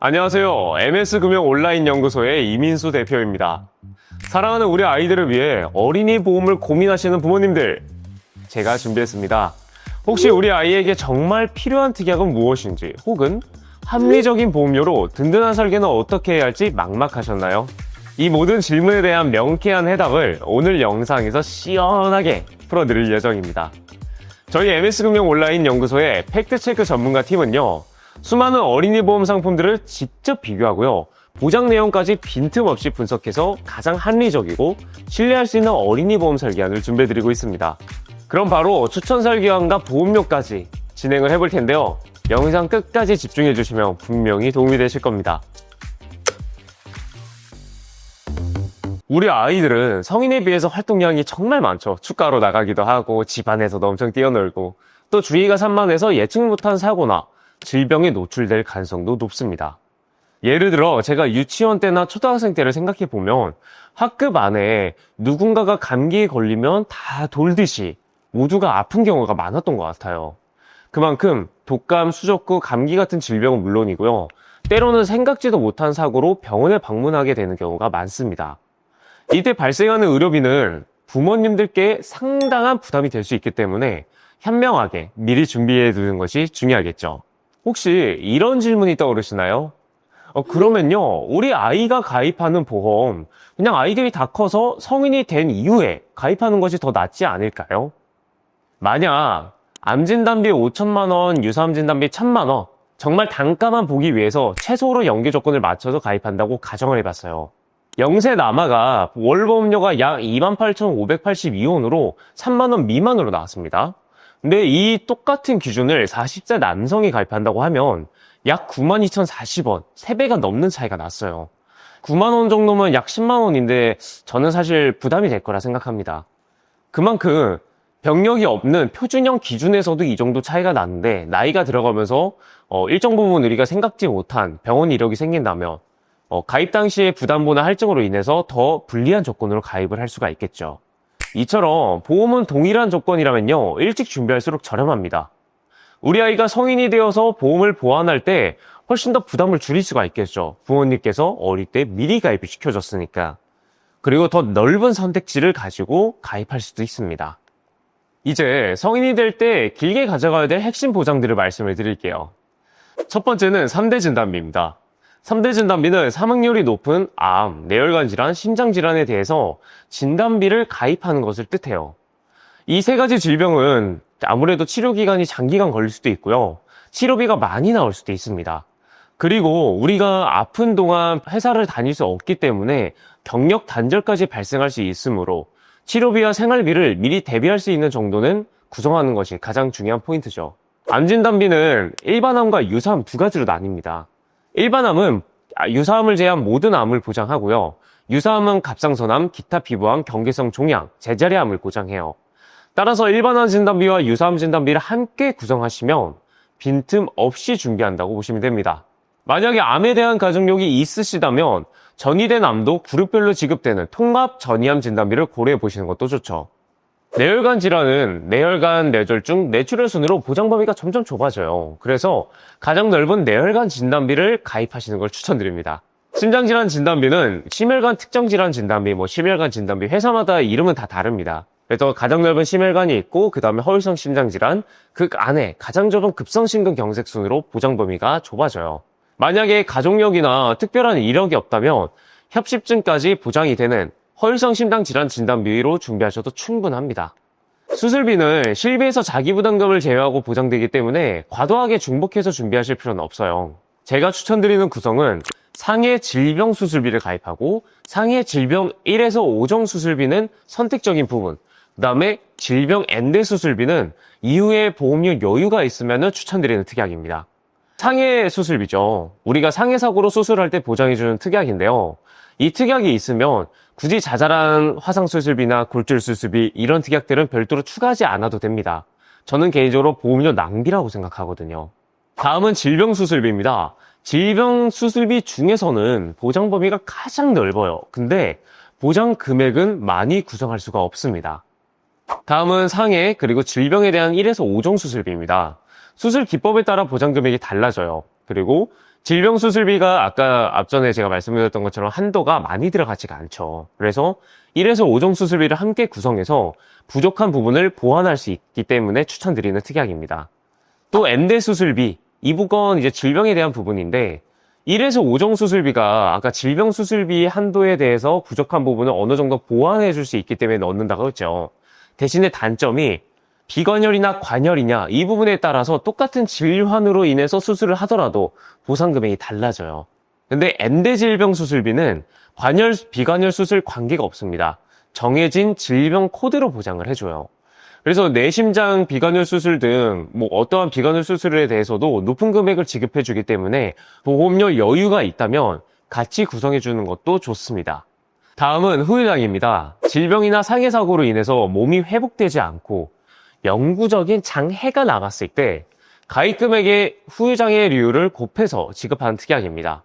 안녕하세요. MS금융 온라인 연구소의 이민수 대표입니다. 사랑하는 우리 아이들을 위해 어린이 보험을 고민하시는 부모님들, 제가 준비했습니다. 혹시 우리 아이에게 정말 필요한 특약은 무엇인지, 혹은 합리적인 보험료로 든든한 설계는 어떻게 해야 할지 막막하셨나요? 이 모든 질문에 대한 명쾌한 해답을 오늘 영상에서 시원하게 풀어드릴 예정입니다. 저희 MS금융 온라인 연구소의 팩트체크 전문가 팀은요, 수많은 어린이 보험 상품들을 직접 비교하고요, 보장 내용까지 빈틈없이 분석해서 가장 합리적이고 신뢰할 수 있는 어린이 보험 설계안을 준비해드리고 있습니다. 그럼 바로 추천 설계안과 보험료까지 진행을 해볼 텐데요. 영상 끝까지 집중해주시면 분명히 도움이 되실 겁니다. 우리 아이들은 성인에 비해서 활동량이 정말 많죠. 축가로 나가기도 하고 집안에서도 엄청 뛰어놀고, 또 주의가 산만해서 예측 못한 사고나 질병에 노출될 가능성도 높습니다. 예를 들어 제가 유치원 때나 초등학생 때를 생각해보면 학급 안에 누군가가 감기에 걸리면 다 돌듯이 모두가 아픈 경우가 많았던 것 같아요. 그만큼 독감, 수족구, 감기 같은 질병은 물론이고요, 때로는 생각지도 못한 사고로 병원에 방문하게 되는 경우가 많습니다. 이때 발생하는 의료비는 부모님들께 상당한 부담이 될 수 있기 때문에 현명하게 미리 준비해 두는 것이 중요하겠죠. 혹시 이런 질문이 떠오르시나요? 그러면요, 우리 아이가 가입하는 보험, 그냥 아이들이 다 커서 성인이 된 이후에 가입하는 것이 더 낫지 않을까요? 만약 암진단비 5천만 원, 유사암진단비 1,000만 원, 정말 단가만 보기 위해서 최소로 연계 조건을 맞춰서 가입한다고 가정을 해봤어요. 0세 남아가 월보험료가 약 28,582원으로 3만 원 미만으로 나왔습니다. 근데 이 똑같은 기준을 40세 남성이 가입한다고 하면 약 92,040원, 3배가 넘는 차이가 났어요. 9만 원 정도면 약 10만 원인데 저는 사실 부담이 될 거라 생각합니다. 그만큼 병력이 없는 표준형 기준에서도 이 정도 차이가 나는데, 나이가 들어가면서 일정 부분 우리가 생각지 못한 병원 이력이 생긴다면 가입 당시의 부담보나 할증으로 인해서 더 불리한 조건으로 가입을 할 수가 있겠죠. 이처럼 보험은 동일한 조건이라면요, 일찍 준비할수록 저렴합니다. 우리 아이가 성인이 되어서 보험을 보완할 때 훨씬 더 부담을 줄일 수가 있겠죠. 부모님께서 어릴 때 미리 가입을 시켜줬으니까. 그리고 더 넓은 선택지를 가지고 가입할 수도 있습니다. 이제 성인이 될 때 길게 가져가야 될 핵심 보장들을 말씀을 드릴게요. 첫 번째는 3대 진단비입니다. 3대 진단비는 사망률이 높은 암, 뇌혈관 질환, 심장 질환에 대해서 진단비를 가입하는 것을 뜻해요. 이 세 가지 질병은 아무래도 치료 기간이 장기간 걸릴 수도 있고요, 치료비가 많이 나올 수도 있습니다. 그리고 우리가 아픈 동안 회사를 다닐 수 없기 때문에 경력 단절까지 발생할 수 있으므로 치료비와 생활비를 미리 대비할 수 있는 정도는 구성하는 것이 가장 중요한 포인트죠. 암 진단비는 일반암과 유사암 두 가지로 나뉩니다. 일반암은 유사암을 제외한 모든 암을 보장하고요, 유사암은 갑상선암, 기타 피부암, 경계성 종양, 제자리암을 보장해요. 따라서 일반암 진단비와 유사암 진단비를 함께 구성하시면 빈틈 없이 준비한다고 보시면 됩니다. 만약에 암에 대한 가족력이 있으시다면 전이된 암도 그룹별로 지급되는 통합 전이암 진단비를 고려해 보시는 것도 좋죠. 뇌혈관 질환은 뇌혈관, 뇌졸중, 뇌출혈 순으로 보장 범위가 점점 좁아져요. 그래서 가장 넓은 뇌혈관 진단비를 가입하시는 걸 추천드립니다. 심장질환 진단비는 심혈관 특정질환 진단비, 심혈관 진단비, 회사마다 이름은 다 다릅니다. 그래서 가장 넓은 심혈관이 있고, 그 다음에 허울성 심장질환, 그 안에 가장 좁은 급성심근경색 순으로 보장 범위가 좁아져요. 만약에 가족력이나 특별한 이력이 없다면 협심증까지 보장이 되는 허울성 심장질환 진단비로 준비하셔도 충분합니다. 수술비는 실비에서 자기부담금을 제외하고 보장되기 때문에 과도하게 중복해서 준비하실 필요는 없어요. 제가 추천드리는 구성은 상해 질병 수술비를 가입하고, 상해 질병 1에서 5종 수술비는 선택적인 부분, 그 다음에 질병 N대 수술비는 이후에 보험료 여유가 있으면 추천드리는 특약입니다. 상해 수술비죠. 우리가 상해 사고로 수술할 때 보장해주는 특약인데요, 이 특약이 있으면 굳이 자잘한 화상 수술비나 골절 수술비, 이런 특약들은 별도로 추가하지 않아도 됩니다. 저는 개인적으로 보험료 낭비라고 생각하거든요. 다음은 질병 수술비입니다. 질병 수술비 중에서는 보장 범위가 가장 넓어요. 근데 보장 금액은 많이 구성할 수가 없습니다. 다음은 상해 그리고 질병에 대한 1에서 5종 수술비입니다. 수술 기법에 따라 보장 금액이 달라져요. 그리고 질병수술비가 아까 앞전에 제가 말씀드렸던 것처럼 한도가 많이 들어가지가 않죠. 그래서 1에서 5종 수술비를 함께 구성해서 부족한 부분을 보완할 수 있기 때문에 추천드리는 특약입니다. 또 M대 수술비, 이 부분 이제 질병에 대한 부분인데 1에서 5종 수술비가 아까 질병 수술비 한도에 대해서 부족한 부분을 어느 정도 보완해 줄 수 있기 때문에 넣는다고 했죠. 대신에 단점이 비관혈이나 관혈이냐 이 부분에 따라서 똑같은 질환으로 인해서 수술을 하더라도 보상 금액이 달라져요. 근데 M대 질병 수술비는 관혈, 비관혈 수술 관계가 없습니다. 정해진 질병 코드로 보장을 해줘요. 그래서 내심장 비관혈 수술 등 어떠한 비관혈 수술에 대해서도 높은 금액을 지급해 주기 때문에 보험료 여유가 있다면 같이 구성해 주는 것도 좋습니다. 다음은 후유장입니다. 질병이나 상해 사고로 인해서 몸이 회복되지 않고 영구적인 장해가 나갔을 때 가입 금액의 후유장해료를 곱해서 지급하는 특약입니다.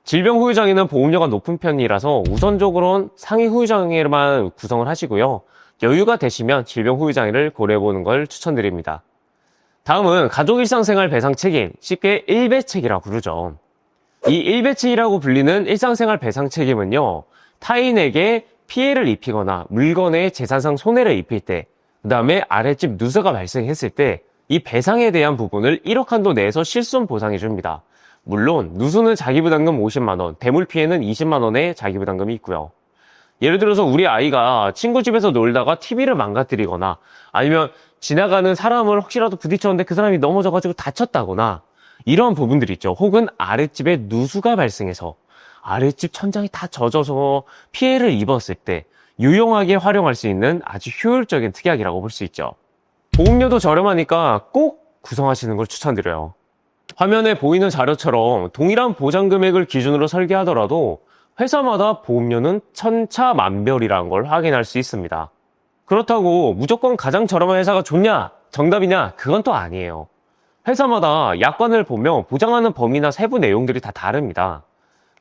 질병 후유장애는 보험료가 높은 편이라서 우선적으로는 상해 후유장애만 구성을 하시고요. 여유가 되시면 질병 후유장애를 고려해보는 걸 추천드립니다. 다음은 가족 일상생활 배상 책임, 쉽게 일배책이라고 부르죠. 이 일배책이라고 불리는 일상생활 배상 책임은요, 타인에게 피해를 입히거나 물건에 재산상 손해를 입힐 때, 그 다음에 아랫집 누수가 발생했을 때 이 배상에 대한 부분을 1억 한도 내에서 실손 보상해 줍니다. 물론 누수는 자기부담금 50만원, 대물 피해는 20만원의 자기부담금이 있고요. 예를 들어서 우리 아이가 친구 집에서 놀다가 TV를 망가뜨리거나 아니면 지나가는 사람을 혹시라도 부딪혔는데 그 사람이 넘어져가지고 다쳤다거나 이런 부분들 있죠. 혹은 아랫집에 누수가 발생해서 아랫집 천장이 다 젖어서 피해를 입었을 때 유용하게 활용할 수 있는 아주 효율적인 특약이라고 볼 수 있죠. 보험료도 저렴하니까 꼭 구성하시는 걸 추천드려요. 화면에 보이는 자료처럼 동일한 보장 금액을 기준으로 설계하더라도 회사마다 보험료는 천차만별이라는 걸 확인할 수 있습니다. 그렇다고 무조건 가장 저렴한 회사가 좋냐, 정답이냐, 그건 또 아니에요. 회사마다 약관을 보면 보장하는 범위나 세부 내용들이 다 다릅니다.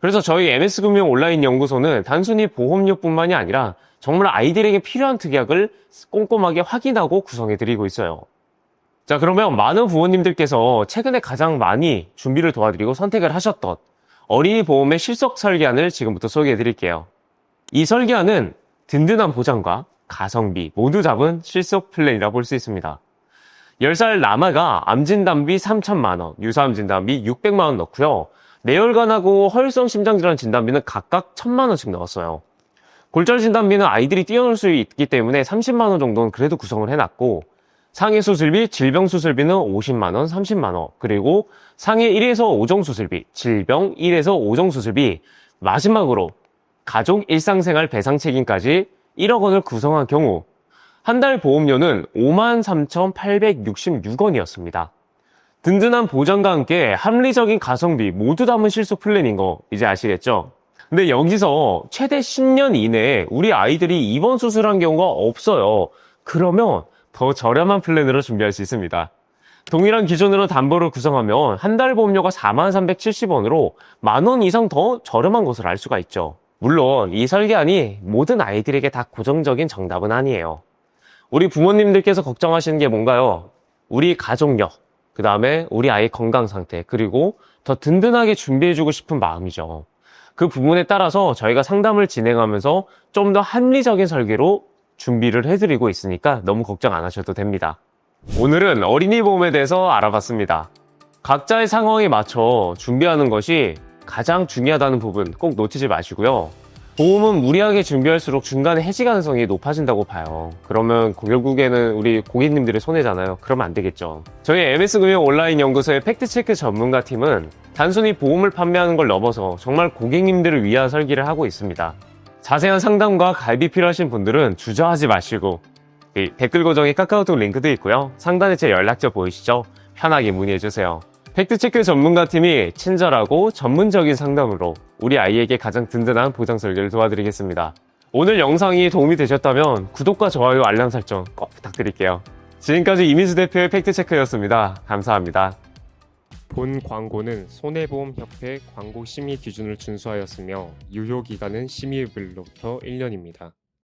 그래서 저희 MS금융 온라인 연구소는 단순히 보험료뿐만이 아니라 정말 아이들에게 필요한 특약을 꼼꼼하게 확인하고 구성해드리고 있어요. 자, 그러면 많은 부모님들께서 최근에 가장 많이 준비를 도와드리고 선택을 하셨던 어린이 보험의 실속 설계안을 지금부터 소개해 드릴게요. 이 설계안은 든든한 보장과 가성비 모두 잡은 실속 플랜이라 볼 수 있습니다. 10살 남아가 암진단비 3천만원, 유사암 진단비 600만원 넣고요. 뇌혈관하고 허혈성 심장질환 진단비는 각각 1,000만원씩 넣었어요. 골절 진단비는 아이들이 뛰어놀 수 있기 때문에 30만원 정도는 그래도 구성을 해놨고 상해 수술비, 질병 수술비는 50만원, 30만원, 그리고 상해 1에서 5종 수술비, 질병 1에서 5종 수술비, 마지막으로 가족 일상생활 배상 책임까지 1억 원을 구성한 경우 한 달 보험료는 53,866원이었습니다. 든든한 보장과 함께 합리적인 가성비 모두 담은 실속 플랜인 거 이제 아시겠죠? 근데 여기서 최대 10년 이내에 우리 아이들이 입원 수술한 경우가 없어요. 그러면 더 저렴한 플랜으로 준비할 수 있습니다. 동일한 기준으로 담보를 구성하면 한 달 보험료가 43,370원으로 만원 이상 더 저렴한 것을 알 수가 있죠. 물론 이 설계안이 모든 아이들에게 다 고정적인 정답은 아니에요. 우리 부모님들께서 걱정하시는 게 뭔가요? 우리 가족력, 그 다음에 우리 아이 건강 상태, 그리고 더 든든하게 준비해주고 싶은 마음이죠. 그 부분에 따라서 저희가 상담을 진행하면서 좀 더 합리적인 설계로 준비를 해드리고 있으니까 너무 걱정 안 하셔도 됩니다. 오늘은 어린이 보험에 대해서 알아봤습니다. 각자의 상황에 맞춰 준비하는 것이 가장 중요하다는 부분 꼭 놓치지 마시고요. 보험은 무리하게 준비할수록 중간에 해지 가능성이 높아진다고 봐요. 그러면 결국에는 우리 고객님들의 손해잖아요. 그러면 안 되겠죠. 저희 MS금융 온라인 연구소의 팩트체크 전문가 팀은 단순히 보험을 판매하는 걸 넘어서 정말 고객님들을 위한 설계를 하고 있습니다. 자세한 상담과 가입이 필요하신 분들은 주저하지 마시고 댓글 고정에 카카오톡 링크도 있고요. 상단에 제 연락처 보이시죠? 편하게 문의해주세요. 팩트체크 전문가팀이 친절하고 전문적인 상담으로 우리 아이에게 가장 든든한 보장 설계를 도와드리겠습니다. 오늘 영상이 도움이 되셨다면 구독과 좋아요, 알람 설정 꼭 부탁드릴게요. 지금까지 이민수 대표의 팩트체크였습니다. 감사합니다. 본 광고는 손해보험협회 광고 심의 기준을 준수하였으며 유효기간은 심의일로부터 1년입니다.